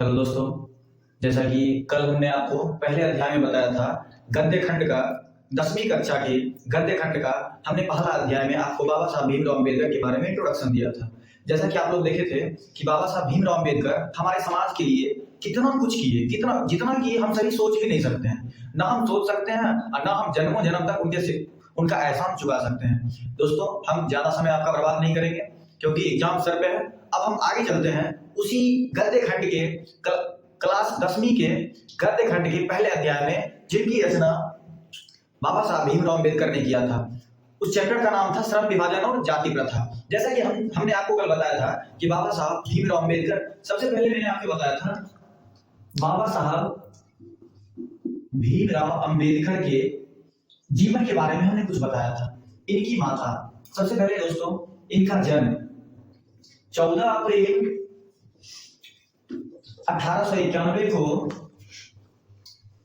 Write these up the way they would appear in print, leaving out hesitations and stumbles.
Hello दोस्तों, जैसा कि कल हमने आपको पहले अध्याय में बताया था गद्य खंड का 10वीं कक्षा के गद्य खंड का हमने पहला अध्याय में आपको बाबा साहब भीमराव अम्बेडकर के बारे में इंट्रोडक्शन दिया था। जैसा कि आप लोग देखे थे कि बाबा साहब भीमराव अम्बेडकर हमारे समाज के लिए कितना कुछ किए, कितना जितना किए हम सभी सोच भी नहीं सकते हैं, ना हम सोच सकते हैं और ना हम जन्मों जन्म तक उनके से उनका एहसान चुका सकते हैं। दोस्तों, हम ज्यादा समय आपका बर्बाद नहीं करेंगे क्योंकि एग्जाम सर पे है। अब हम आगे चलते हैं उसी गद्य खंड के क्लास 10वीं के गद्य खंड के पहले अध्याय में, जिनकी रचना बाबा साहब भीमराव अम्बेडकर ने किया था। उस चैप्टर का नाम था श्रम विभाजन और जाति प्रथा। जैसा कि हमने आपको कल बताया था कि बाबा साहब भीमराव अम्बेडकर, सबसे पहले मैंने आपको बताया था बाबा साहब भीमराव अम्बेडकर के जीवन के बारे में हमने कुछ बताया था। इनकी माता, सबसे पहले दोस्तों, इनका जन्म 14 अप्रैल 1891 को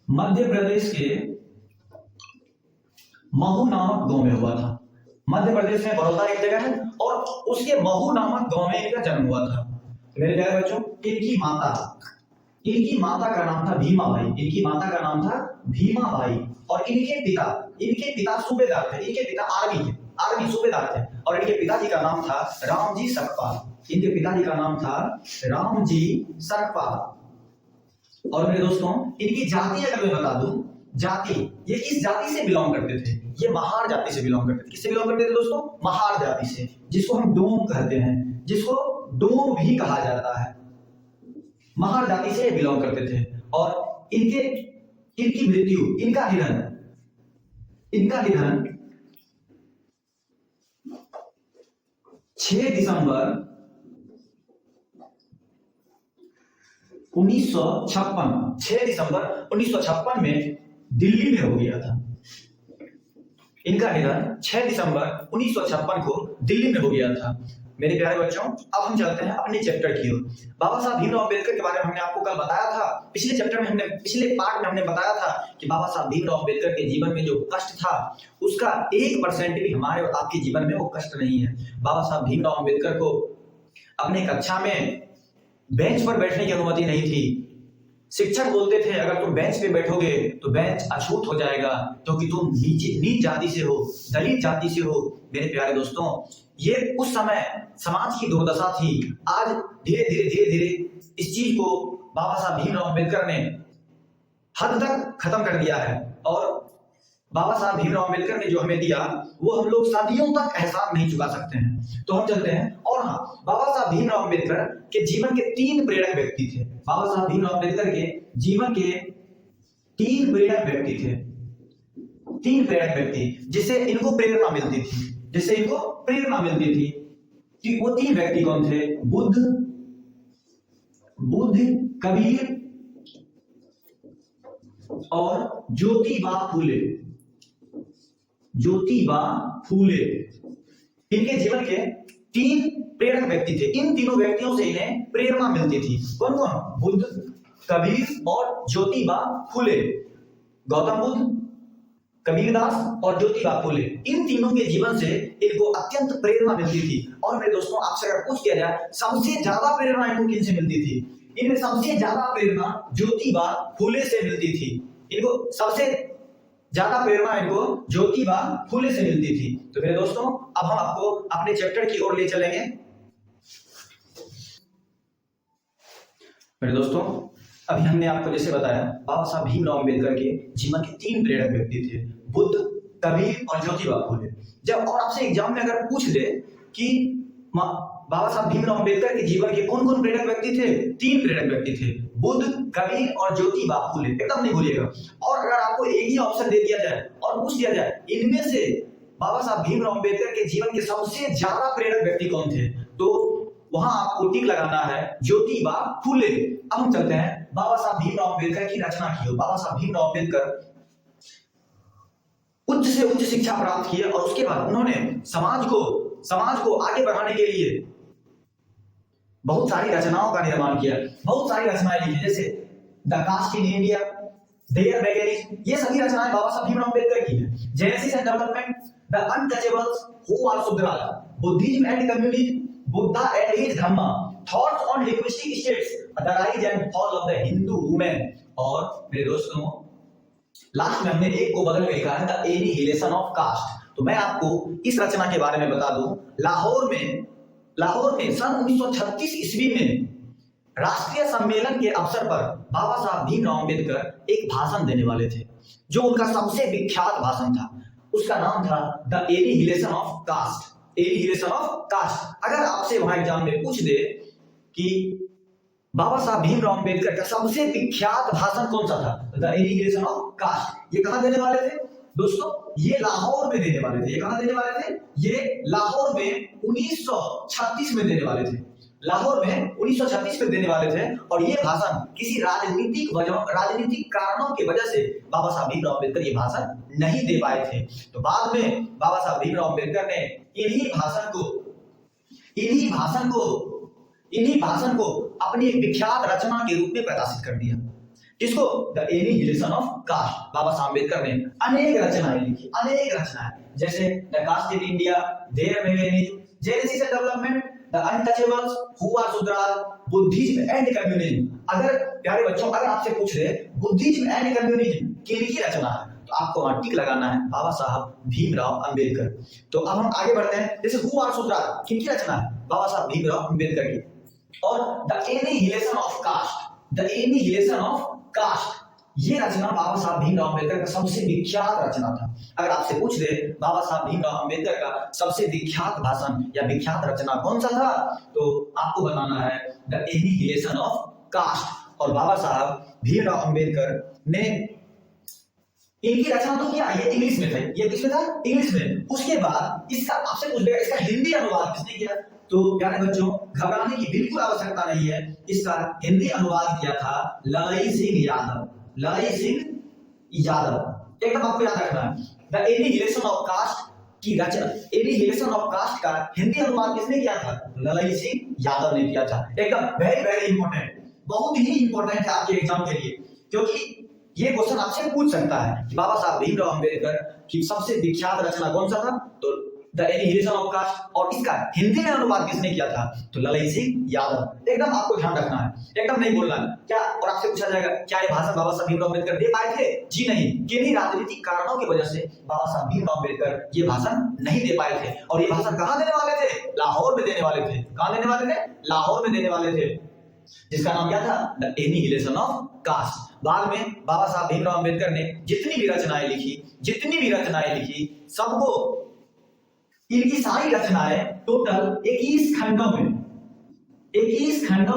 मध्य प्रदेश के महू नामक गांव में हुआ था। मध्य प्रदेश में बड़ौदा एक जगह है और उसके महू नामक गांव में इनका जन्म हुआ था। मेरे प्यारे बच्चों, इनकी माता का नाम था भीमाबाई। इनकी माता का नाम था भीमाबाई और इनके पिता सूबेदार थे। इनके पिता आर्मी सूबेदार थे और इनके पिताजी का नाम था रामजी सकपाल। इनके पिताजी का नाम था रामजी सकपाल। और मेरे दोस्तों, इनकी जाति अगर मैं बता दूं, जाति, ये किस जाति से बिलोंग करते थे? ये महार जाति से बिलोंग करते थे। किससे बिलोंग करते थे दोस्तों? महार जाति से, जिसको हम डोम कहते हैं, जिसको डोम भी कहा जाता है। महार जाति से बिलोंग करते थे और इनकी मृत्यु, इनका निधन 6 दिसंबर 1956 में दिल्ली में हो गया था। इनका निधन 6 दिसंबर 1956 को दिल्ली में हो गया था। मेरे प्यारे बच्चों, अब हम चलते हैं अपने चैप्टर की ओर। बाबा साहब भीमराव अम्बेडकर के बारे में हमने आपको कल बताया था। पिछले पार्ट में हमने बताया था कि बाबा साहब भीमराव अम्बेडकर के जीवन में जो कष्ट था, उसका 1% भी हमारे और आपके जीवन में वो कष्ट नहीं है। बाबा साहब भीमराव अम्बेडकर को अपने कक्षा में बेंच पर बैठने की अनुमति नहीं थी। शिक्षक बोलते थे, अगर तुम बेंच पे बैठोगे तो बेंच अछूत हो जाएगा क्योंकि तुम नीच जाति से हो, दलित जाति से हो। मेरे प्यारे दोस्तों, ये उस समय समाज की दुर्दशा थी। आज धीरे धीरे इस चीज को बाबा साहब भीमराव अम्बेडकर ने हद तक खत्म कर दिया है और बाबा साहब भीमराव अम्बेडकर ने जो हमें दिया वो हम लोग सदियों तक एहसान नहीं चुका सकते हैं। तो हम चलते हैं। और हाँ, बाबा साहब भीमराव अम्बेडकर के जीवन के 3 प्रेरक व्यक्ति थे। बाबा साहब भीमराव अम्बेडकर के जीवन के 3 प्रेरक व्यक्ति थे। 3 प्रेरक व्यक्ति जिससे इनको प्रेरणा मिलती थी कि वो 3 व्यक्ति कौन थे? बुद्ध, कबीर और ज्योतिबा फूले। इनके जीवन के 3 प्रेरक व्यक्ति थे। इन तीनों व्यक्तियों से इन्हें प्रेरणा मिलती थी। कौन? बुद्ध, कबीर और ज्योतिबा फूले। गौतम बुद्ध, कबीरदास और ज्योतिबा फूले, इन तीनों के जीवन से इनको अत्यंत प्रेरणा मिलती थी। और मेरे दोस्तों, आपसे अगर पूछ किया जाए सबसे ज्यादा प्रेरणा इनको किनसे मिलती थी? इनमें सबसे ज्यादा प्रेरणा ज्योतिबा फूले से मिलती थी। इनको सबसे ज्यादा प्रेरणा ज्योतिबा फूले से मिलती थी। तो मेरे दोस्तों, अब हम आपको अपने चैप्टर की ओर ले चलेंगे। मेरे दोस्तों, अभी हमने आपको जैसे बताया बाबा साहब भीमराव अम्बेडकर के जीवन के 3 प्रेरक व्यक्ति थे, बुद्ध, कबीर और ज्योतिबा फूले। जब और आपसे एग्जाम में अगर पूछ दे कि बाबा साहब भीमराव अम्बेडकर के जीवन के कौन कौन प्रेरक व्यक्ति थे? 3 प्रेरक व्यक्ति थे, बुद्ध, कबीर और ज्योतिबा फूले। एकदम नहीं भूलिएगा। और अगर आपको एक ही ऑप्शन दे दिया जाए और पूछ दिया जाए इनमें से बाबा साहब भीमराव अम्बेडकर के जीवन के सबसे ज्यादा प्रेरक व्यक्ति कौन थे, तो वहां आपको टिक लगाना है ज्योतिबा फूले। अब हम चलते हैं बाबा साहब भीमराव अम्बेडकर की रचना की ओर। बाबा साहब भीमराव अम्बेडकर उच्च से उच्च शिक्षा प्राप्त की और उसके बाद उन्होंने समाज को आगे बढ़ाने के लिए बहुत सारी रचनाओं का निर्माण किया, बहुत सारी रचनाएं लिखी, जैसे the caste in India, their magazine. ये सभी रचनाएं बाबा साहब भीमराव अम्बेडकर की है। Genesis and development, the untouchables, who are Shudras, Buddhism and communism, Buddha and his Dhamma, thoughts on linguistic states, the the rise and fall of the Hindu women. और मेरे दोस्तों लास्ट में हमने एक को बगल में लिखा है द एनिहिलेशन ऑफ कास्ट। तो मैं आपको इस रचना के बारे में बता दूं। लाहौर में सन 1936 ईस्वी में राष्ट्रीय सम्मेलन के अवसर पर बाबा साहब भीमराव अंबेडकर एक भाषण देने वाले थे, जो उनका सबसे विख्यात भाषण था। उसका नाम था the annihilation of caste. Annihilation of caste. अगर आपसे वहां एग्जाम में पूछ दे कि बाबा साहब भीमराव अंबेडकर का सबसे विख्यात भाषण कौन सा था, द एनिहिलेशन ऑफ कास्ट, ये कहां देने वाले थे दोस्तों? ये लाहौर में देने वाले थे। ये कहां देने वाले थे? ये लाहौर में 1936 में देने वाले थे। लाहौर में 1936 में देने वाले थे। और ये भाषण किसी राजनीतिक कारणों की वजह से बाबा साहब भीमराव अंबेडकर ये भाषण नहीं दे पाए थे। तो बाद में बाबा साहब भीमराव अंबेडकर ने इन्हीं भाषण को अपनी एक विख्यात रचना के रूप में प्रकाशित कर दिया, जिसको the annihilation of caste. Baba Saheb Ambedkar ने अनेक रचनाएं लिखी, अनेक रचनाएं, जैसे the caste in India, their feminism, genesis and development, the untouchables, who are Shudras, Buddhism and communism. अगर प्यारे बच्चों अगर आपसे पूछ रहे बुद्धिज्म एंड कम्युनिज्म किनकी रचना है, तो आपको वहां टिक लगाना है बाबा साहब भीमराव अंबेडकर। तो अब हम आगे बढ़ते हैं। जैसे हु आर शूद्रास किनकी रचना है? बाबा साहब भीमराव अंबेडकर की। और the annihilation of caste, the annihilation of caste, ये रचना बाबा साहब भीमराव अंबेडकर का सबसे विख्यात रचना था। अगर आपसे पूछ दे बाबा साहब भीमराव अंबेडकर का सबसे विख्यात भाषण या विख्यात रचना कौन सा था, तो आपको बताना है द एनिहिलेशन ऑफ कास्ट। और बाबा साहब भीमराव अंबेडकर ने इनकी रचना तो किया, ये इंग्लिश में था। ये किस में था? इंग्लिश में। उसके बाद इसका आपसे पूछ लेगा इसका हिंदी अनुवाद किसने किया? तो प्यारे बच्चों घबराने की बिल्कुल आवश्यकता नहीं है। इसका हिंदी अनुवाद किया था ललाई सिंह यादव। ललाई सिंह यादव, एकदम आपको याद रखना है। द एनिहिलेशन ऑफ कास्ट की रचना, एनिहिलेशन ऑफ कास्ट का हिंदी अनुवाद किसने किया था? ललाई सिंह यादव ने किया था। एकदम वेरी वेरी इंपॉर्टेंट, बहुत ही इंपॉर्टेंट है आपके एग्जाम के लिए, क्योंकि ये क्वेश्चन आपसे पूछ सकता है कि बाबा साहब भीमराव अंबेडकर की सबसे विख्यात रचना कौन सा था, तो द एनिहिलेशन ऑफ कास्ट। और इसका हिंदी में अनुवाद किसने किया था? तो ललाई सिंह यादव। एकदम आपको ध्यान रखना है, एकदम नहीं बोलना है क्या। और आपसे पूछा जाएगा क्या ये भाषण बाबा साहब भीमराव अंबेडकर दे पाए थे? जी नहीं, किन्हीं राजनीतिक कारणों की वजह से बाबा साहब भीमराव अंबेडकर ये भाषण नहीं दे पाए थे। और ये भाषण कहां देने वाले थे? लाहौर में देने वाले थे। कहां देने वाले थे? लाहौर में देने वाले थे, जिसका नाम क्या था? The annihilation of caste. बाद में बाबा साहब भीमराव अंबेडकर ने जितनी भी रचनाएं लिखी सबको, इनकी सारी रचनाएं टोटल 21 खंडों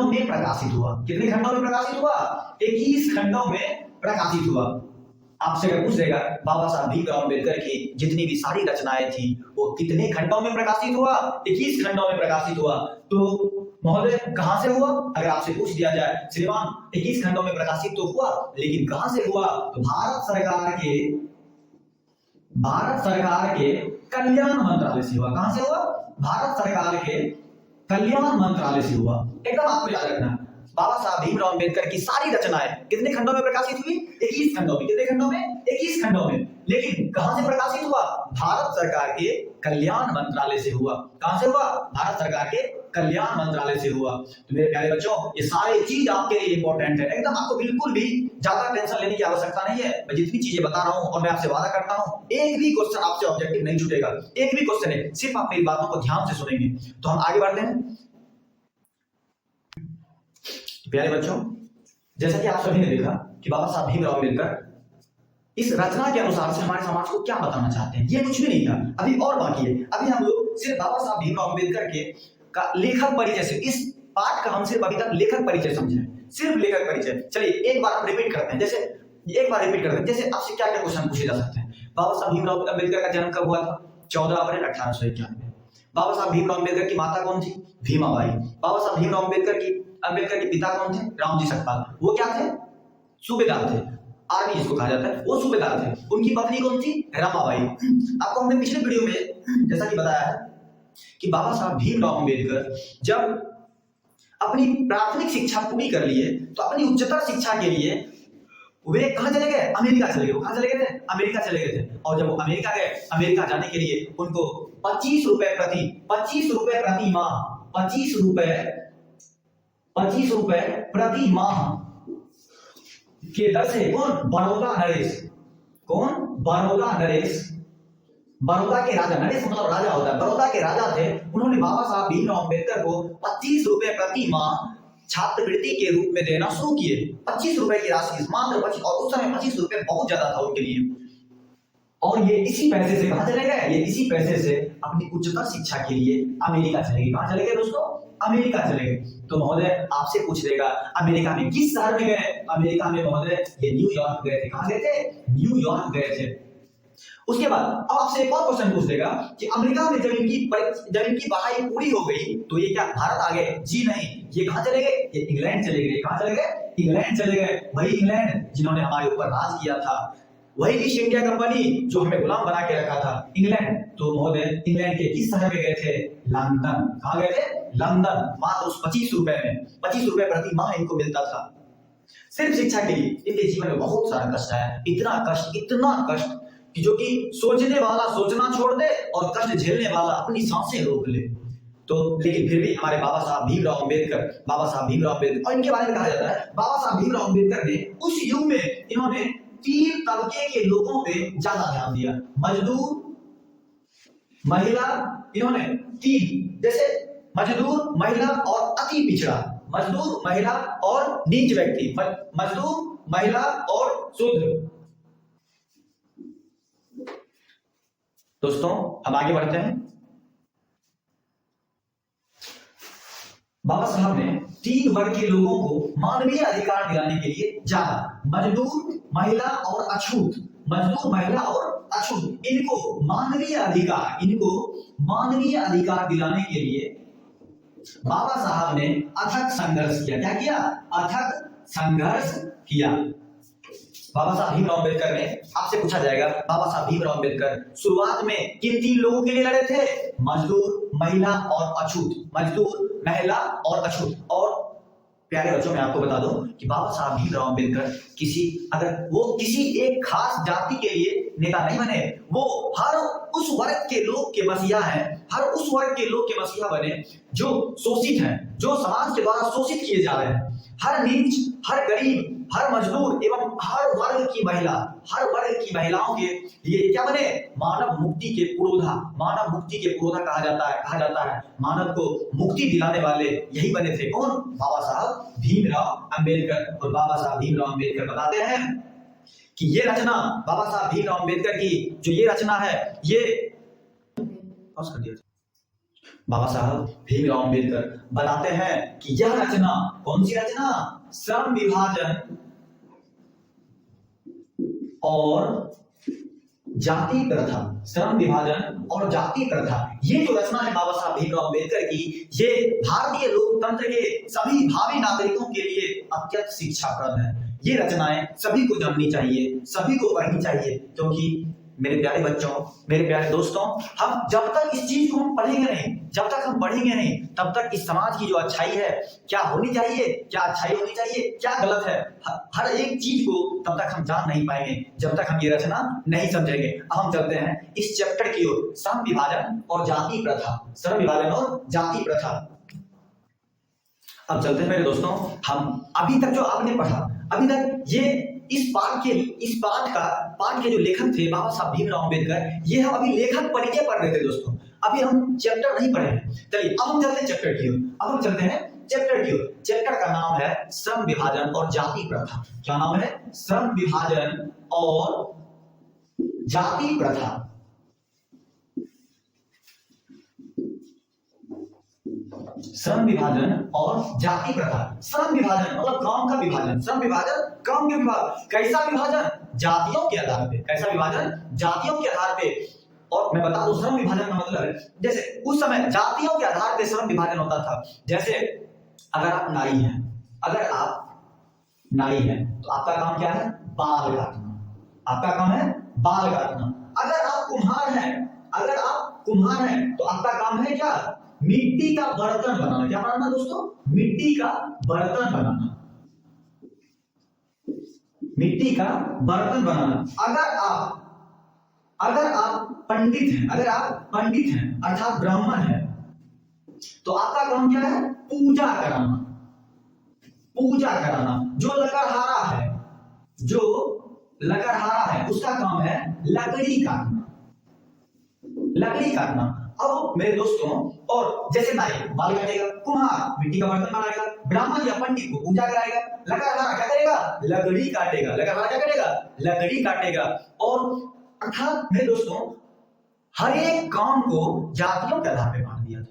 में प्रकाशित हुआ। कितने खंडों में प्रकाशित हुआ? 21 खंडों में प्रकाशित हुआ। आपसे अगर पूछ देगा बाबा साहब भीमराव अंबेडकर की जितनी भी सारी रचनाएं थी वो कितने खंडों में प्रकाशित हुआ? 21 खंडों में प्रकाशित हुआ। तो महोदय कहां से हुआ? अगर आपसे पूछ दिया जाए श्रीमान 21 खंडों में प्रकाशित तो हुआ, लेकिन कहां से हुआ? तो भारत सरकार के कल्याण मंत्रालय से हुआ। कहां से हुआ? भारत सरकार के कल्याण मंत्रालय से हुआ। एकदम आपको याद रखना। बाबा साहब भीमराव अंबेडकर की सारी रचनाएं कितने खंडों में प्रकाशित हुई? 21 खंडों में। कितने खंडों में? 21 खंडों में। लेकिन कहां से प्रकाशित हुआ? भारत सरकार के कल्याण मंत्रालय से हुआ। कहां से हुआ? भारत सरकार के कल्याण मंत्रालय से हुआ। तो मेरे प्यारे बच्चों ये सारी चीज आपके लिए इंपॉर्टेंट है। एकदम आपको बिल्कुल भी ज्यादा टेंशन लेने की आवश्यकता नहीं है। मैं जितनी चीजें बता रहा हूं और मैं आपसे वादा करता हूं एक भी क्वेश्चन आपसे ऑब्जेक्टिव नहीं छूटेगा। एक भी क्वेश्चन है, सिर्फ आप मेरी बातों को ध्यान से सुनेंगे। तो हम आगे बढ़ते हैं। प्यारे बच्चों जैसा कि आप सभी ने देखा कि बाबा साहब भीमराव अंबेडकर इस रचना के अनुसार से हमारे समाज को क्या बताना चाहते हैं, ये कुछ भी नहीं था, अभी और बाकी है। अभी हम लोग सिर्फ बाबा साहब भीमराव अंबेडकर के का लेखक परिचय से, इस पाठ का हम सिर्फ अभी तक लेखक परिचय समझे, सिर्फ लेखक परिचय। चलिए एक बार हम रिपीट करते हैं। जैसे आपसे क्या क्या क्वेश्चन पूछे जा सकते हैं। बाबा साहब भीमराव अंबेडकर का जन्म कब हुआ था? 14 अप्रैल 1891। बाबा साहब भीमराव अंबेडकर की माता कौन थी? भीमाबाई। बाबा साहब भीमराव अंबेडकर के पिता कौन थे? रामजी सकपाल। वो क्या थे? सूबेदार थे, आर्मी जिसको कहा जाता है, वो सूबेदार थे। उनकी पत्नी कौन थी? रमाबाई। आपको हमने पिछले वीडियो में जैसा कि बताया है कि बाबा साहब भीमराव अंबेडकर जब अपनी प्राथमिक शिक्षा पूरी कर लिए तो अपनी उच्चतर शिक्षा के लिए वे कहां चले गए? अमेरिका चले गए। वो कहां चले गए थे? अमेरिका चले गए थे। और जब वो अमेरिका गए, अमेरिका जाने के लिए उनको 25 रुपए प्रति माह ₹25 प्रति माह के दर से कौन? बड़ौदा नरेश। कौन? बड़ौदा नरेश। बड़ौदा के राजा, नरेश मतलब राजा होता है, बड़ौदा के राजा थे। उन्होंने बाबा साहब भीमराव अम्बेडकर को ₹25 प्रति माह छात्रवृत्ति के रूप में देना शुरू किए। ₹25 की राशि, मात्र 25, और उस समय ₹25 बहुत ज्यादा था उनके लिए। और ये इसी पैसे से कहां चले गए? ये इसी पैसे से अपनी उच्चतर शिक्षा के लिए अमेरिका चले गए। कहां चले गए दोस्तों? अमेरिका चले गए। तो महोदय आपसे पूछ लेगा अमेरिका में किस शहर में गए? अमेरिका में महोदय ये न्यूयॉर्क गए थे। कहां गए थे? न्यूयॉर्क गए थे। उसके बाद अब आपसे एक और क्वेश्चन पूछ देगा कि अमेरिका में जब इनकी पढ़ाई पूरी हो गई तो ये क्या भारत आ गए? जी नहीं, ये कहां चले गए? ये इंग्लैंड चले गए। कहां चले गए? इंग्लैंड चले गए। वही इंग्लैंड जिन्होंने हमारे ऊपर राज किया था, वही ईस्ट इंडिया कंपनी जो हमें गुलाम बना के रखा था, इंग्लैंड। तो महोदय इंग्लैंड के किस शहर में गए थे? लंदन। कहां गए थे? लंदन। मात्र उस ₹25 में, ₹25 प्रति माह इनको मिलता था सिर्फ शिक्षा के लिए। इनके जीवन में बहुत सारा कष्ट है, इतना कष्ट कि जो कि सोचने वाला सोचना छोड़ दे और कष्ट झेलने वाला अपनी सांसें रोक ले। तो लेकिन फिर भी हमारे बाबा साहब भीमराव अम्बेडकर, और इनके बारे में कहा जाता है बाबा साहब भीमराव अम्बेडकर ने उस युग में इन्होंने 3 तबके के लोगों पे ज्यादा ध्यान दिया। मजदूर, महिला, इन्होंने 3, जैसे मजदूर, महिला और अति पिछड़ा। मजदूर, महिला और नीच व्यक्ति, मजदूर, महिला और शूद्र। दोस्तों हम आगे बढ़ते हैं। बाबा साहब ने 3 वर्ग के लोगों को मानवीय अधिकार दिलाने के लिए जाना। मजदूर, महिला और अछूत। मजदूर, महिला और अछूत, इनको मानवीय अधिकार दिलाने के लिए बाबा साहब ने अथक संघर्ष किया। क्या किया? अथक संघर्ष किया। बाबा साहब भीमराव अम्बेडकर ने, आपसे पूछा जाएगा बाबा साहब भीमराव अम्बेडकर शुरुआत में किन 3 लोगों के लिए लड़े थे? मजदूर, महिला और अछूत। मजदूर, महिला और अछूत। और प्यारे बच्चों मैं आपको बता दूं कि बाबा साहब भीमराव अम्बेडकर किसी एक खास जाति के लिए नेता नहीं बने, वो हर उस वर्ग के लोग के मसीहा हैं, हर उस वर्ग के लोग के मसीहा बने जो शोषित हैं, जो समाज के द्वारा शोषित किए जा रहे हैं। हर नीच, हर गरीब, हर मजदूर एवं हर वर्ग की महिलाओं के लिए क्या बने? मानव मुक्ति के पुरोधा कहा जाता है। मानव को मुक्ति दिलाने वाले यही बने थे। कौन? बाबा साहब भीमराव अम्बेडकर। और बाबा साहब भीमराव अम्बेडकर बताते हैं कि ये रचना बाबा साहब भीमराव अम्बेडकर की जो ये रचना है, ये बाबा साहब भीमराव अम्बेडकर बताते हैं कि यह रचना कौन सी रचना? श्रम विभाजन और जाति प्रथा। श्रम विभाजन और जाति प्रथा, ये जो रचना है बाबा साहब भीमराव अम्बेडकर की, ये भारतीय लोकतंत्र के सभी भावी नागरिकों के लिए अत्यंत शिक्षाप्रद है। ये रचनाएं सभी को जाननी चाहिए, सभी को पढ़नी चाहिए, क्योंकि मेरे प्यारे बच्चों, मेरे प्यारे दोस्तों, हम जब तक इस चीज को हम पढ़ेंगे नहीं, तब तक इस समाज की जो अच्छाई है, क्या होनी चाहिए, क्या अच्छाई होनी चाहिए, क्या गलत है, हर एक चीज को तब तक हम जान नहीं पाएंगे जब तक हम ये रचना नहीं समझेंगे। अब हम चलते हैं इस चैप्टर की ओर, श्रम विभाजन और जाति प्रथा। श्रम विभाजन और जाति प्रथा। अब चलते हैं मेरे दोस्तों, हम अभी तक जो आपने पढ़ा, अभी तक ये इस पाठ के जो लेखक थे बाबा साहब भीमराव अम्बेडकर, ये हम अभी लेखक परिचय पढ़ रहे थे दोस्तों, अभी हम चैप्टर नहीं पढ़े हैं। चलिए अब हम चलते हैं चैप्टर की ओर। चैप्टर का नाम है श्रम विभाजन और जाति प्रथा। क्या नाम है? श्रम विभाजन और जाति प्रथा। श्रम विभाजन और जाति प्रथा। श्रम विभाजन मतलब काम का विभाजन, श्रम विभाजन काम के विभाजन। कैसा विभाजन? जातियों के आधार पे। कैसा विभाजन? जातियों के आधार पे। और मैं बता दूं श्रम विभाजन का मतलब है, जैसे उस समय जातियों के आधार पे श्रम विभाजन होता था। जैसे अगर आप नाई हैं तो आपका काम क्या है? बाल काटना। आपका काम है बाल काटना। अगर आप कुम्हार हैं तो आपका काम है क्या? मिट्टी का बर्तन बनाना। क्या बनाना दोस्तों? मिट्टी का बर्तन बनाना। मिट्टी का बर्तन बनाना। अगर आप पंडित हैं अर्थात ब्राह्मण हैं तो आपका काम क्या है? पूजा कराना। पूजा कराना। जो लकड़हारा है, जो लकड़हारा है उसका काम है लकड़ी काटना, लकड़ी काटना। अब मेरे दोस्तों, और जैसे नाई बाल काटेगा, कुम्हार मिट्टी का बर्तन बनाएगा, ब्राह्मण या पंडित को पूजा कराएगा, लकड़हारा क्या करेगा? लकड़ी काटेगा। लकड़हारा क्या करेगा? लकड़ी काटेगा। और अर्थात मेरे दोस्तों, हर एक काम को जातियों के आधार पर बांट दिया था।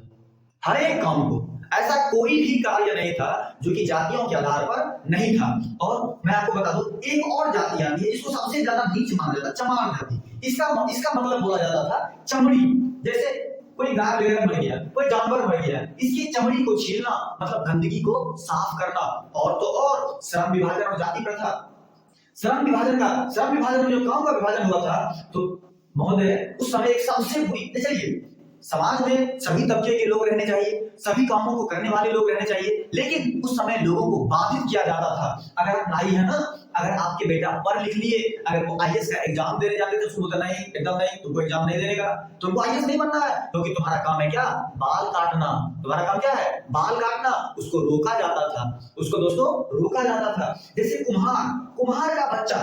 हर एक काम को, ऐसा कोई भी कार्य नहीं था जो कि जातियों के आधार पर नहीं था। और मैं आपको बता दूं, एक और जाति आती है जिसको सबसे ज्यादा नीच माना जाता, चमार जाति। इसका मतलब बोला जाता था चमड़ी। जैसे कोई गाय वगैरह मर गया, कोई जानवर मर गया, इसकी चमड़ी को छीलना मतलब गंदगी को साफ करना। और तो और श्रम विभाजन और जाति प्रथा, श्रम विभाजन में जो काम का विभाजन हुआ था, तो महोदय उस समय एक सबसे बुरी, चलिए समाज में सभी तबके के लोग रहने चाहिए, सभी कामों को करने वाले लोग रहने चाहिए, लेकिन उस समय लोगों को बाधित किया जाता था। अगर आप नाई है ना, अगर आपके बेटा पढ़ लिख लिए, अगर वो आईएएस का एग्जाम देने जाते तो उसको बोलता नहीं, एकदम नहीं, तुमको एग्जाम नहीं देने का, तुमको आईएएस नहीं बनना है, क्योंकि तुम्हारा काम है क्या? बाल काटना। तुम्हारा काम क्या है? बाल काटना। उसको रोका जाता था, उसको दोस्तों रोका जाता था। जैसे कुम्हार का बच्चा,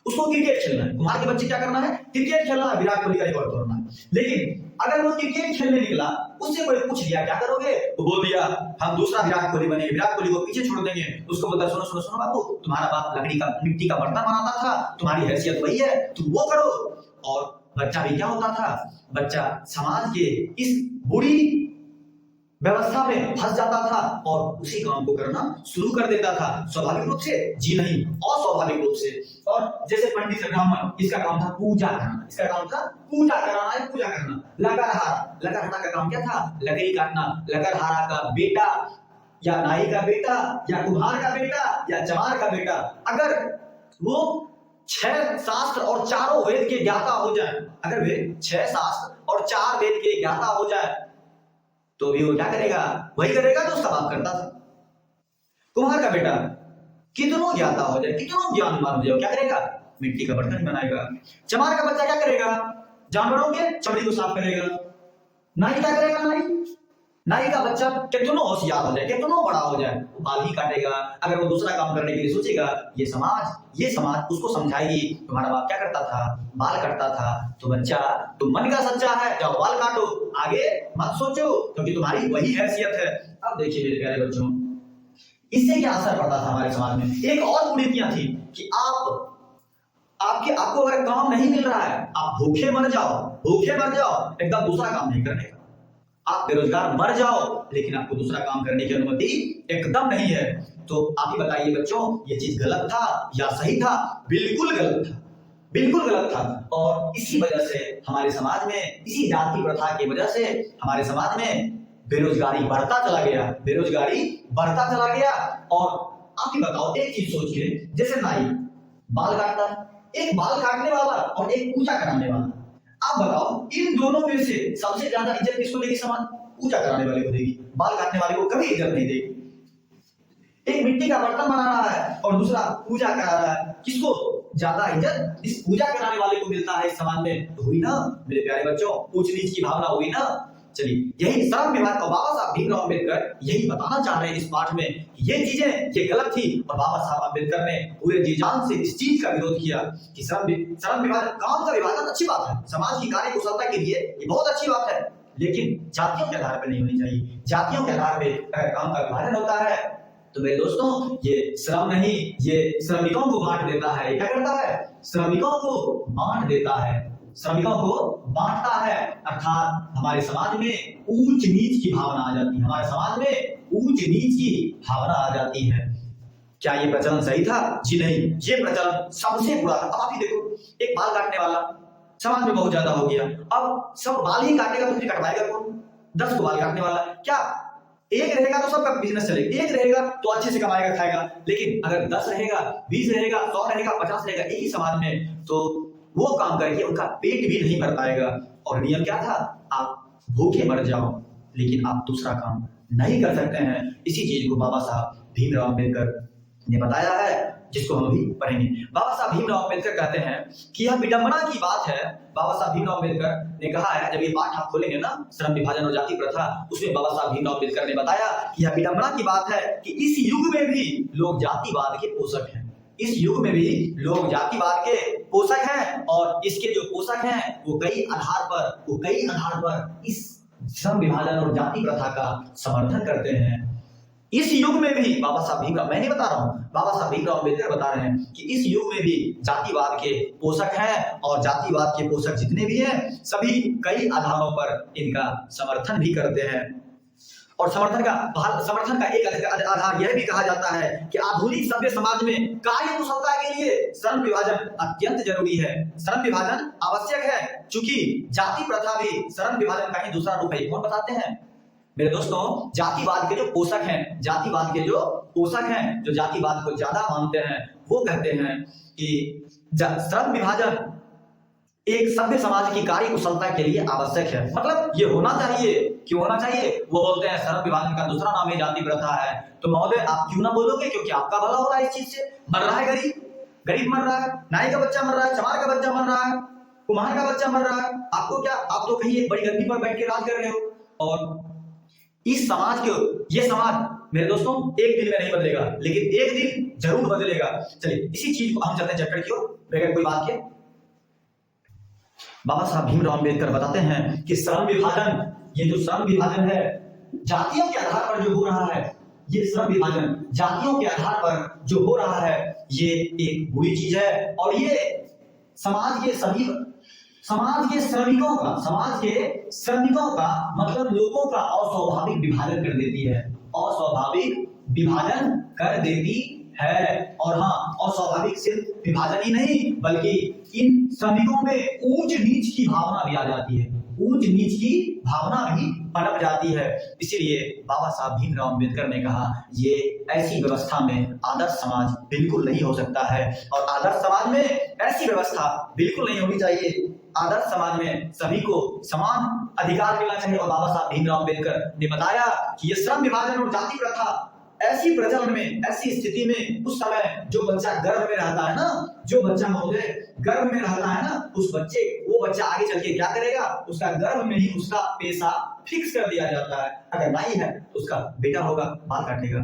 उसको क्रिकेट खेलना है, कुम्हार के बच्चे क्या करना है? क्रिकेट खेलना है, विराट कोहली का रिकॉर्ड तोड़ना है। लेकिन अगर वो क्रिकेट खेलने निकला, उससे कोई पूछ लिया क्या करोगे, तो बोल दिया हम दूसरा विराट कोहली बनेंगे, विराट कोहली को पीछे छोड़ देंगे। उसको बोलता सुनो सुनो सुनो बाबू, तुम्हारा बाप मिट्टी का बर्तन बनाता था, तुम्हारी हैसियत वही है, तुम वो करो। और बच्चा भी क्या होता था? बच्चा समाज के इस बुरी व्यवस्था में फंस जाता था और उसी काम को करना शुरू कर देता था, स्वाभाविक रूप से, जी नहीं, अस्वाभाविक रूप से। और जैसे पंडित ब्राह्मण, इसका काम था पूजा करना, इसका काम था पूजा कराना है, पूजा करना। लकड़हारा का काम क्या था? लकड़ी काटना। लकड़हारा का बेटा या नाई का बेटा या कुम्हार का बेटा या चमार का बेटा, अगर वो 6 शास्त्र और 4 वेद के ज्ञाता हो जाए, अगर वे 6 शास्त्र और 4 वेद के ज्ञाता हो जाए, तो भी वो क्या करेगा? वही करेगा जो उसका बाप करता था। कुम्हार का बेटा कितनों ज्ञाता हो जाए, कितनों ज्ञानवान हो जाए, क्या करेगा? मिट्टी का बर्तन बनाएगा। चमार का बच्चा क्या करेगा? जानवरों के चमड़ी को साफ करेगा। नाई क्या करेगा? नाई का बच्चा कितनों होशियार हो जाए, कितनों बड़ा हो जाए, बाल ही काटेगा। अगर वो दूसरा काम करने के लिए सोचेगा, ये समाज उसको समझाएगी, तुम्हारा बाप क्या करता था? बाल काटता था। तो बच्चा, तुम मन का सच्चा है, जाओ बाल काटो, आगे मत सोचो, क्योंकि तुम्हारी वही हैसियत है। अब देखिए मेरे प्यारे बच्चों, इससे क्या असर पड़ता था हमारे समाज में? एक और कुरीतियां थी कि आपको अगर काम नहीं मिल रहा है, आप भूखे मर जाओ, एकदम दूसरा काम नहीं करने का। आप बेरोजगार मर जाओ, लेकिन आपको दूसरा काम करने की अनुमति एकदम नहीं है। तो आप ही बताइए बच्चों, ये चीज गलत था या सही था? बिल्कुल गलत था। और इसी वजह से हमारे समाज में, इसी जाति प्रथा की वजह से हमारे समाज में बेरोजगारी बढ़ता चला गया। और आप ही बताओ, एक चीज सोच के, जैसे नाई बाल काटता है, एक बाल काटने वाला और एक पूजा कराने वाला, आप बताओ इन दोनों में से सबसे ज्यादा इज्जत किसको देगी समाज? पूजा कराने वाले को देगी, बाल काटने वाले को कभी इज्जत नहीं देगी। एक मिट्टी का बर्तन बना रहा है और दूसरा पूजा करा रहा है, किसको ज्यादा इज्जत? इस पूजा कराने वाले को मिलता है इस समाज में। तो हुई ना मेरे प्यारे बच्चों, ऊंच नीच की भावना हुई ना। चलिए, यही श्रम विभाग और बाबा साहब भीमराव अम्बेडकर यही बताना चाह रहे हैं इस पाठ में, ये चीजें ये गलत थी। और बाबा साहब अम्बेडकर ने पूरे जी जान से इस चीज का विरोध किया कि श्रम विभाजन, काम का विभाजन अच्छी बात है, समाज की कार्य कुशलता के लिए ये बहुत अच्छी बात है, लेकिन जातियों के आधार पर नहीं होनी चाहिए। जातियों के आधार पर अगर काम का विभाजन होता है, तो मेरे दोस्तों, ये श्रम नहीं, ये श्रमिकों को बांट देता है। क्या करता है? श्रमिकों को बांट देता है, श्रमिकों को बांटता है। अर्थात हमारे समाज में ऊंच नीच की भावना आ जाती है, हमारे समाज में ऊंच नीच की भावना आ जाती है। क्या ये प्रचलन सही था? जी नहीं, ये प्रचलन सबसे बुरा था। अब आप ही देखो, एक बाल काटने वाला समाज में बहुत ज्यादा हो गया, अब सब बाल ही काटेगा तो फिर कटवाएगा कौन? 10 को बाल काटने वाला, क्या एक रहेगा तो सबका बिजनेस चलेगा, एक रहेगा तो अच्छे से कमाएगा खाएगा। लेकिन अगर 10 रहेगा, 20 रहेगा, 100 रहेगा, 50 रहेगा एक ही समाज में, तो वो काम करके उनका पेट भी नहीं भर पाएगा। और नियम क्या था? आप भूखे मर जाओ, लेकिन आप दूसरा काम नहीं कर सकते हैं। इसी चीज को बाबा साहब भीमराव अम्बेडकर ने बताया है। जिसको हम अभी पढ़ेंगे। बाबा साहब भीमराव अम्बेडकर कहते हैं कि यह विडंबना की बात है। बाबा साहब भीमराव अम्बेडकर ने कहा है, जब ये पाठ आप खोलेंगे ना, श्रम विभाजन और जाति प्रथा, उसमें बाबा साहब भीमराव अम्बेडकर ने बताया कि यह विडंबना की बात है कि इस युग में भी लोग जातिवाद के पोषक हैं। इस युग में भी लोग जातिवाद के पोषक हैं, और इसके जो पोषक हैं वो कई आधार पर इस श्रम विभाजन और जाति प्रथा का समर्थन करते हैं। इस युग में भी बाबा साहब भीमराव, मैं नहीं बता रहा हूं, बाबा साहब भीमराव अम्बेडकर बता रहे हैं कि इस युग में भी जातिवाद के पोषक हैं, और जातिवाद के पोषक जितने भी हैं सभी कई आधारों पर इनका समर्थन भी करते हैं। और समर्थन का एक आधार यह भी कहा जाता है कि आधुनिक सभ्य समाज में कार्य कुशलता के लिए श्रम विभाजन अत्यंत जरूरी है। श्रम विभाजन आवश्यक है, चूंकि जाति प्रथा भी श्रम विभाजन का ही दूसरा रूप है। कौन बताते हैं मेरे दोस्तों? जातिवाद के जो पोषक हैं, जो जातिवाद को ज्यादा मानते हैं, वो कहते हैं कि श्रम विभाजन एक सभ्य समाज की कार्य कुशलता के लिए आवश्यक है। मतलब ये होना चाहिए। क्यों होना चाहिए? वो बोलते हैं श्रम विभाजन का दूसरा नाम ही जाति प्रथा है। तो महोदय आप क्यों ना बोलोगे? क्योंकि आपका भला हो रहा है इस चीज से। मर रहा है गरीब मर रहा है, नाई का बच्चा मर रहा है, चमार का बच्चा मर रहा है, कुम्हार का बच्चा मर रहा है। आपको क्या? आप तो कहीं एक बड़ी गद्दी पर बैठ के राज कर रहे हो। और इस समाज के, ये समाज मेरे दोस्तों एक दिन में नहीं बदलेगा, लेकिन एक दिन जरूर बदलेगा। चलिए इसी चीज को हम चलते हैं चैप्टर की ओर, बगैर कोई बात के। बाबा साहब भीमराव अम्बेडकर बताते हैं कि श्रम विभाजन, ये जो श्रम विभाजन है जातियों के आधार पर जो हो रहा है, ये श्रम विभाजन जातियों के आधार पर जो हो रहा है, ये एक बुरी चीज है। और ये समाज के श्रमिकों का मतलब लोगों का अस्वाभाविक विभाजन कर देती है, और हाँ, अस्वाभाविक सिर्फ विभाजन ही नहीं, बल्कि इन श्रमिकों में ऊंच नीच की भावना भी आ जाती है, ऊंच नीच की भावना भी पनप जाती है। इसीलिए बाबा साहब भीमराव अम्बेडकर ने कहा, ये ऐसी व्यवस्था में आदर्श समाज बिल्कुल नहीं हो सकता है, और आदर्श समाज में ऐसी व्यवस्था बिल्कुल नहीं होनी चाहिए। आदर्श समाज में सभी को समान अधिकार मिलना चाहिए। और बाबा साहब भीमराव अम्बेडकर ने बताया कि ये श्रम विभाजन और जाति प्रथा ऐसी प्रचलन में, ऐसी स्थिति में, उस समय जो बच्चा गर्भ में रहता है ना, जो बच्चा महोदय गर्भ में रहता है ना, वो बच्चा आगे चल के क्या करेगा? उसका गर्भ में ही उसका पेशा फिक्स कर दिया जाता है। अगर नाई है तो उसका बेटा होगा, बाल काटेगा।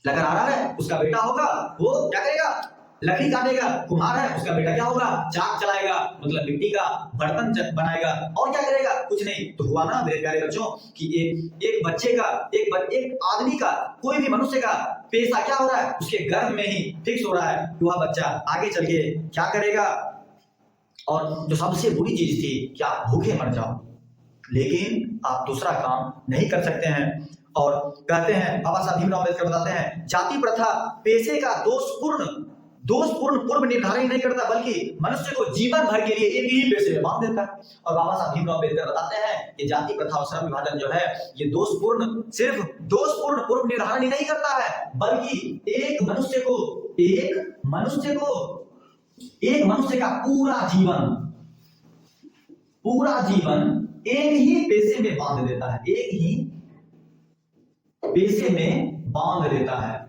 लकड़ आ रहा है, उसका बेटा होगा, वो क्या करेगा? लकड़ी काटेगा। कुम्हार है, उसका बेटा क्या होगा? चाक चलाएगा, मतलब मिट्टी का बर्तन बनाएगा। और क्या करेगा? कुछ नहीं। तो हुआ ना मेरे प्यारे बच्चों कि एक बच्चे का, एक आदमी का, कोई भी मनुष्य का पेशा क्या हो रहा है? उसके गर्भ में ही फिक्स हो रहा है। तो वह बच्चा आगे चल के क्या करेगा? और जो सबसे बुरी चीज थी, क्या भूखे मर जाओ, लेकिन आप दूसरा काम नहीं कर सकते हैं। और कहते हैं, बाबा साहब भीमराव अम्बेडकर बताते हैं, जाति प्रथा पेशे का दोषपूर्ण पूर्व निर्धारण नहीं करता, बल्कि मनुष्य को जीवन भर के लिए एक ही पेशे में बांध देता है। और बाबा साहब भीमराव अम्बेडकर बताते हैं कि जाति प्रथा और श्रम विभाजन जो है, ये सिर्फ दोषपूर्ण पूर्व निर्धारण ही नहीं करता है, बल्कि एक मनुष्य का पूरा जीवन एक ही पेशे में बांध देता है, एक ही पेशे में बांध देता है।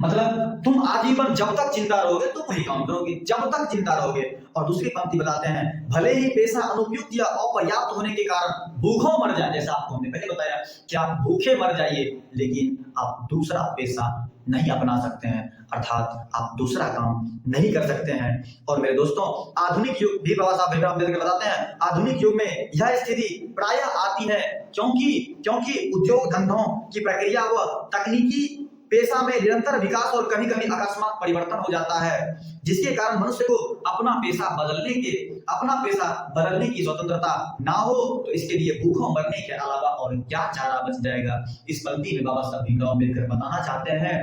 मतलब तुम आजीवन जब तक जिंदा रहोगे तुम वही काम करोगे, जब तक जिंदा रहोगे। और दूसरी पंक्ति बताते हैं, भले ही पेशा अनुपयुक्त या अपर्याप्त होने के कारण भूखों मर जाए, जैसा आपको हमने पहले बताया कि आप भूखे मर जाइए, लेकिन आप दूसरा पेशा नहीं अपना सकते हैं, अर्थात आप दूसरा काम नहीं कर सकते हैं। और मेरे दोस्तों, आधुनिक युग भी बाबा साहब भीमराव अम्बेडकर बताते हैं, आधुनिक युग में यह स्थिति प्रायः आती है क्योंकि उद्योग धंधों की प्रक्रिया व तकनीकी पेशा में निरंतर विकास और कभी कभी अकस्मात परिवर्तन हो जाता है, जिसके कारण मनुष्य को अपना पेशा बदलने की स्वतंत्रता ना हो। तो इसके लिए भूखों मरने के अलावा और क्या चारा बच जाएगा? इस पंक्ति में बाबा साहब भीमराव अम्बेडकर बताना चाहते हैं,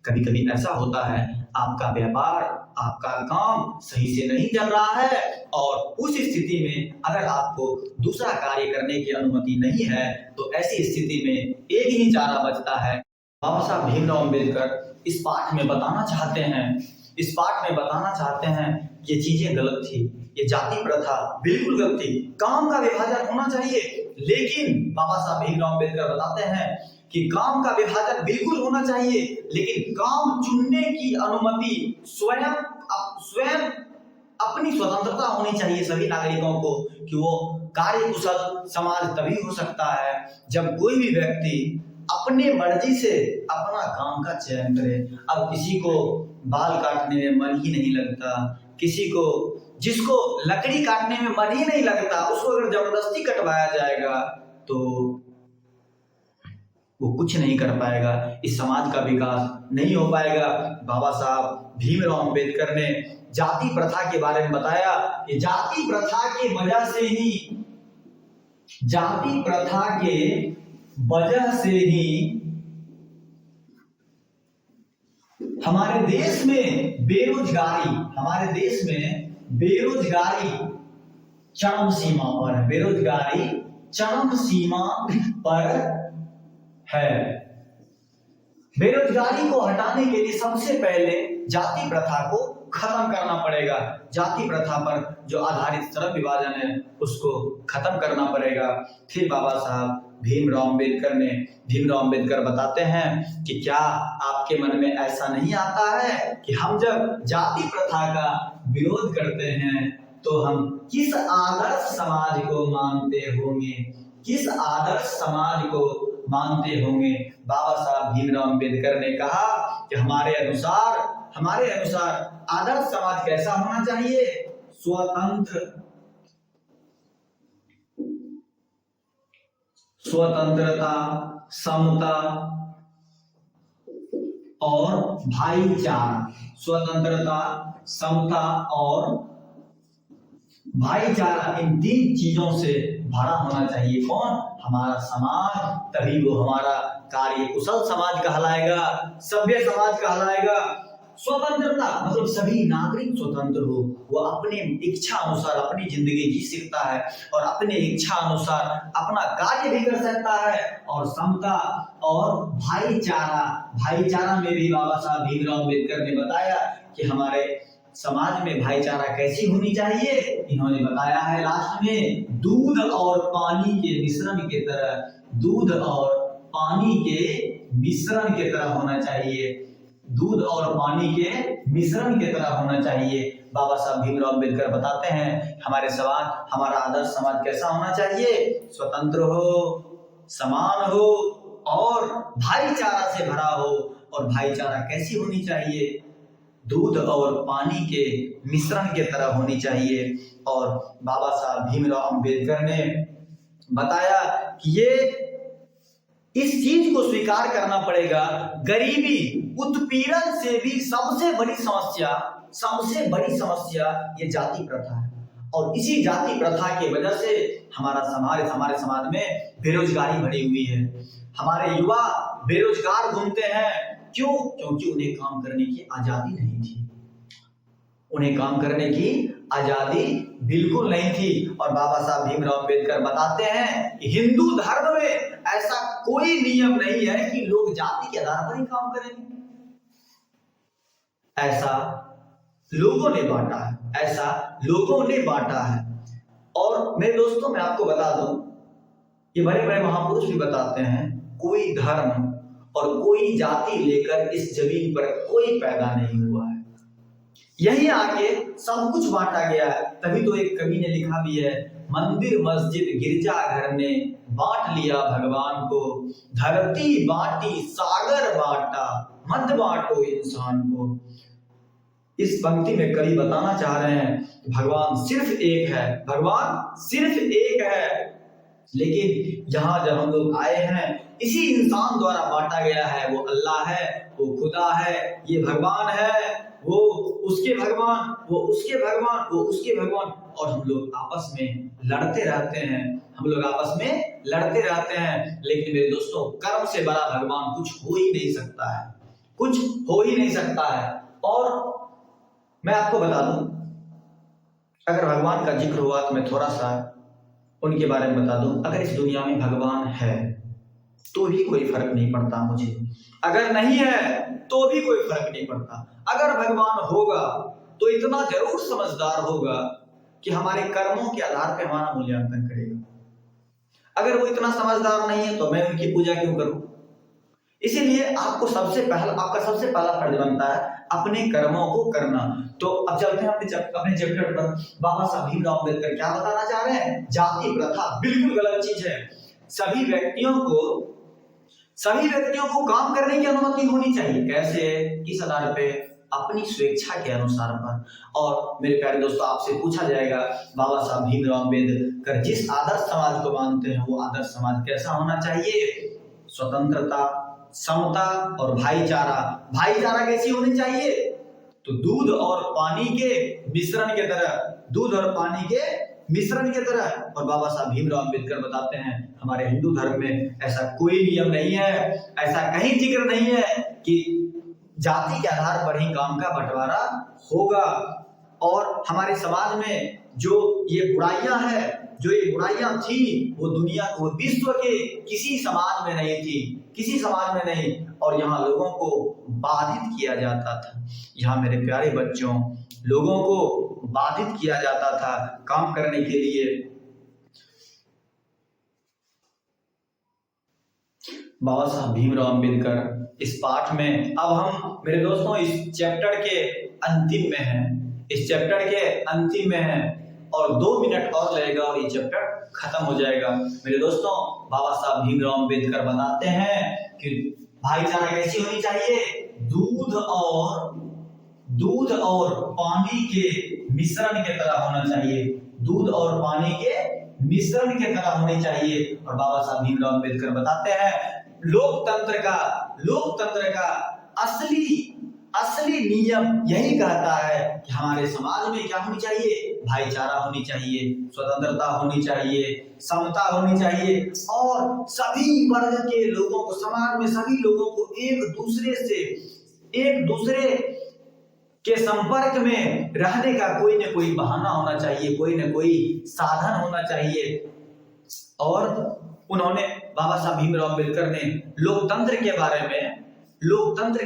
कभी कभी ऐसा होता है, आपका व्यापार, आपका काम सही से नहीं चल रहा है, और उस स्थिति में अगर आपको दूसरा कार्य करने की अनुमति नहीं है, तो ऐसी स्थिति में एक ही चारा बचता है। बाबा साहब भीमराव अम्बेडकर इस पाठ में बताना चाहते हैं ये चीजें गलत थी, ये जाति प्रथा बिल्कुल गलत थी, काम का विभाजन होना चाहिए। लेकिन बाबा साहब भीमराव अम्बेडकर बताते हैं कि काम का विभाजन बिल्कुल होना चाहिए, लेकिन काम चुनने की अनुमति स्वयं स्वयं अपनी स्वतंत्रता होनी चाहिए सभी नागरिकों को कि वो कार्य कुशल समाज तभी हो सकता है जब कोई भी व्यक्ति अपने मर्जी से अपना काम का चयन करे। अब किसी को बाल काटने में मन ही नहीं लगता, किसी को जिसको लकड़ी काटने में मन ही नहीं लगता, उसको अगर जबरदस्ती कटवाया जाएगा तो वो कुछ नहीं कर पाएगा, इस समाज का विकास नहीं हो पाएगा। बाबा साहब भीमराव अंबेडकर ने जाति प्रथा के बारे में बताया कि जाति प्रथा के वजह से ही हमारे देश में बेरोजगारी चरम सीमा पर है। बेरोजगारी को हटाने के लिए सबसे पहले जाति प्रथा को खत्म करना पड़ेगा। जाति प्रथा पर जो आधारित श्रम विभाजन है उसको खत्म करना पड़ेगा। फिर बाबा साहब भीमराव अंबेडकर बताते हैं कि क्या आपके मन में ऐसा नहीं आता है कि हम जब जाति प्रथा का विरोध करते हैं तो हम किस आदर्श समाज को मानते होंगे। बाबा साहब भीमराव अंबेडकर ने कहा कि हमारे अनुसार आदर्श समाज कैसा होना चाहिए? स्वतंत्रता, समता और भाईचारा, इन 3 चीजों से भरा होना चाहिए। कौन? हमारा समाज, तभी वो हमारा कार्य कुशल समाज कहलाएगा, सभ्य समाज कहलाएगा। स्वतंत्रता मतलब सभी नागरिक स्वतंत्र हो, वो अपने इच्छा अनुसार अपनी जिंदगी जी सकता है और अपने इच्छा अनुसार अपना कार्य भी कर सकता है। और समता और भाईचारा में भी बाबा साहब भीमराव अंबेडकर ने बताया कि हमारे समाज में भाईचारा कैसी होनी चाहिए। इन्होंने बताया है लास्ट में, दूध और पानी के मिश्रण की तरह होना चाहिए। बाबा साहब भीमराव अंबेडकर बताते हैं हमारा आदर्श समाज कैसा होना चाहिए? स्वतंत्र हो, समान हो और भाईचारा से भरा हो। और भाईचारा कैसी होनी चाहिए? दूध और पानी के मिश्रण की तरह होनी चाहिए। और बाबा साहब भीमराव अंबेडकर ने बताया कि इस चीज को स्वीकार करना पड़ेगा, गरीबी उत्पीड़न से भी सबसे बड़ी समस्या ये जाति प्रथा है। और इसी जाति प्रथा की वजह से हमारे समाज में बेरोजगारी बढ़ी हुई है। हमारे युवा बेरोजगार घूमते हैं। क्यों? क्योंकि उन्हें काम करने की आजादी नहीं थी। उन्हें काम करने की आजादी बिल्कुल नहीं थी। और बाबा साहब भीमराव अंबेडकर बताते हैं कि हिंदू धर्म में ऐसा कोई नियम नहीं है कि लोग जाति के आधार पर ही काम करेंगे। ऐसा लोगों ने बांटा है। और मेरे दोस्तों, मैं आपको बता दूं, ये बड़े बड़े महापुरुष भी बताते हैं, कोई धर्म और कोई जाति लेकर इस जमीन पर कोई पैदा नहीं हुआ है। यही आके सब कुछ बांटा गया है। तभी तो एक कवि ने लिखा भी है, मंदिर मस्जिद गिरजाघर ने बांट लिया भगवान को, धरती बांटी सागर बांटा, मत बांटो इंसान को। इस पंक्ति में कवि बताना चाह रहे हैं कि भगवान सिर्फ एक है, लेकिन यहाँ जब हम लोग आए हैं इसी इंसान द्वारा बांटा गया है। वो अल्लाह है, वो खुदा है, ये भगवान है, वो उसके भगवान, वो उसके भगवान, वो उसके भगवान। और हम लोग आपस में लड़ते रहते हैं। लेकिन मेरे दोस्तों, कर्म से बड़ा भगवान कुछ हो ही नहीं सकता है। और मैं आपको बता दूं, अगर भगवान का जिक्र हुआ तो मैं थोड़ा सा उनके बारे में बता दूं। अगर इस दुनिया में भगवान है तो भी कोई फर्क नहीं पड़ता मुझे, अगर नहीं है तो भी कोई फर्क नहीं पड़ता। अगर भगवान होगा तो इतना जरूर समझदार होगा कि हमारे कर्मों के आधार पर हमारा मूल्यांकन करेगा। अगर वो इतना समझदार नहीं है तो मैं उनकी पूजा क्यों करूं? इसीलिए आपका सबसे पहला फर्ज बनता है अपने कर्मों को करना। तो अब चलते हैं अपने चैप्टर पर। बाबा साहब भीमराव अम्बेडकर क्या बताना चाह रहे हैं? जाति प्रथा बिल्कुल गलत चीज है। सभी व्यक्तियों को काम करने की अनुमति होनी चाहिए। कैसे? किस आधार पे? अपनी स्वेच्छा के अनुसार पर। और मेरे प्यारे दोस्तों, आपसे पूछा जाएगा बाबा साहब भीमराव अम्बेडकर जिस आदर्श समाज को मानते हैं वो आदर्श समाज कैसा होना चाहिए? स्वतंत्रता, समता और भाईचारा। भाईचारा कैसी होनी चाहिए? तो दूध और पानी के मिश्रण के तरह। और बाबा साहब भीमराव अम्बेडकर बताते हैं हमारे हिंदू धर्म में ऐसा कोई नियम नहीं है, ऐसा कहीं जिक्र नहीं है कि जाति के आधार पर ही काम का बंटवारा होगा। और हमारे समाज में जो ये बुराइयां थी वो विश्व के किसी समाज में नहीं। और यहाँ लोगों को बाधित किया जाता था। यहाँ मेरे प्यारे बच्चों, लोगों को बाधित किया जाता था काम करने के लिए। बाबा साहब भीमराव अम्बेडकर इस पाठ में, अब हम मेरे दोस्तों इस चैप्टर के अंतिम में हैं और 2 मिनट और लगेगा और ये चैप्टर खत्म हो जाएगा। मेरे दोस्तों, बाबा साहब भीमराव अम्बेडकर बताते हैं कि भाईचारा कैसी होनी चाहिए? दूध और पानी के मिश्रण के तरह होना चाहिए। दूध और पानी के मिश्रण के तरह होनी चाहिए। और बाबा साहब भीमराव अम्बेडकर बताते हैं लोकतंत्र का असली नियम यही कहता है कि हमारे समाज में क्या होनी चाहिए? भाईचारा होनी चाहिए, स्वतंत्रता होनी चाहिए, समता होनी चाहिए और सभी वर्ग के लोगों को, समाज में सभी लोगों को एक दूसरे के संपर्क में रहने का कोई न कोई बहाना होना चाहिए, कोई न कोई साधन होना चाहिए। और उन्होंने, बाबा साहब भीमराव अम्बेडकर ने लोकतंत्र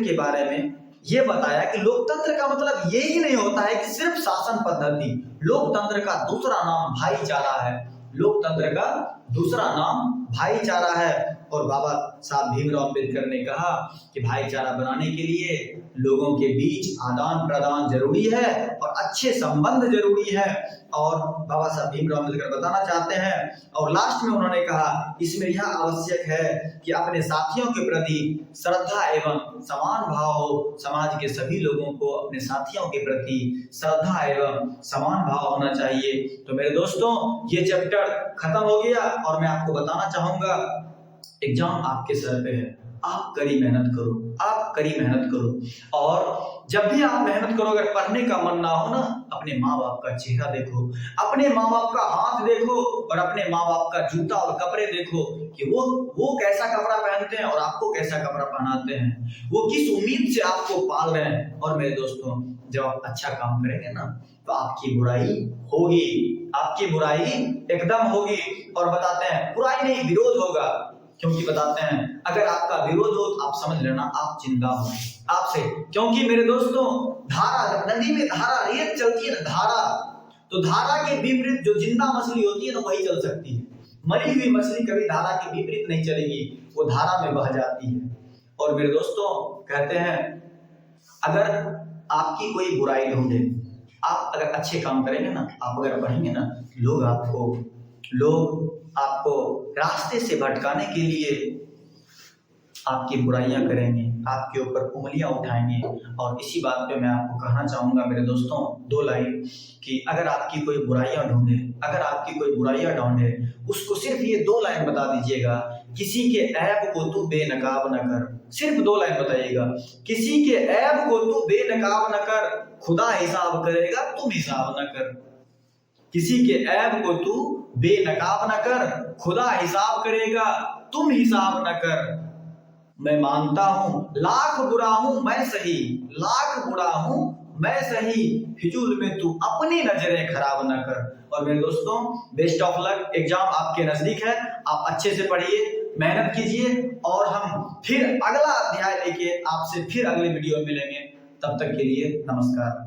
के बारे में ये बताया कि लोकतंत्र का मतलब यही नहीं होता है कि सिर्फ शासन पद्धति। लोकतंत्र का दूसरा नाम भाईचारा है। और बाबा साहब भीमराव अम्बेडकर ने कहा कि भाईचारा बनाने के लिए लोगों के बीच आदान प्रदान जरूरी है और अच्छे संबंध जरूरी है। और बाबा साहब भीमराव अम्बेडकर बताना चाहते हैं और लास्ट में उन्होंने कहा इसमें यह आवश्यक है कि अपने साथियों के प्रति श्रद्धा एवं समान भाव हो। समाज के सभी लोगों को अपने साथियों के प्रति श्रद्धा एवं समान भाव होना चाहिए। तो मेरे दोस्तों, ये चैप्टर खत्म हो गया और मैं आपको बताना चाहूंगा एग्जाम आपके सर पे है। आप कड़ी मेहनत करो और जब भी आप मेहनत करो, अगर पढ़ने का मन ना हो ना, अपने माँ बाप का चेहरा देखो, अपने माँ बाप का हाथ देखो और अपने माँ बाप का जूता और कपड़े देखो कि वो कैसा कपड़ा पहनते हैं और आपको कैसा कपड़ा पहनाते हैं, वो किस उम्मीद से आपको पाल रहे हैं। और मेरे दोस्तों, जब आप अच्छा काम करेंगे ना तो आपकी बुराई एकदम होगी। और बताते हैं बुराई नहीं, विरोध होगा। क्योंकि बताते हैं अगर आपका विरोध हो तो आप समझ लेना आप जिंदा हो आपसे। क्योंकि मेरे दोस्तों, जब नदी में रेत चलती है ना, तो धारा के विपरीत जो जिंदा मछली होती है ना वही चल सकती है। मरी हुई मछली कभी धारा के विपरीत नहीं चलेगी, वो धारा में बह जाती है। और मेरे दोस्तों, कहते हैं अगर आपकी कोई बुराई ढूंढे, आप अगर अच्छे काम करेंगे ना, आप अगर पढ़ेंगे ना, लोग आपको रास्ते से भटकाने के लिए आपकी बुराइयां करेंगे, आपके ऊपर उंगलियां उठाएंगे। और इसी बात पे मैं आपको कहना चाहूंगा मेरे दोस्तों 2 लाइन कि अगर आपकी कोई बुराइयां ढूंढे उसको सिर्फ ये 2 लाइन बता दीजिएगा, किसी के ऐब को तू बेनकाब न कर। सिर्फ 2 लाइन बताइएगा, किसी के ऐब को तू बेनकाब न कर, खुदा हिसाब करेगा तुम हिसाब न कर। किसी के ऐब को तू बेनकाब न कर, खुदा हिसाब करेगा तुम हिसाब न कर। मैं मानता हूं लाख बुरा हूं मैं सही, फिजूल में तू अपनी नजरें खराब न कर। और मेरे दोस्तों, बेस्ट ऑफ लक, एग्जाम आपके नजदीक है, आप अच्छे से पढ़िए, मेहनत कीजिए और हम फिर अगला अध्याय लेके आपसे फिर अगले वीडियो में मिलेंगे। तब तक के लिए नमस्कार।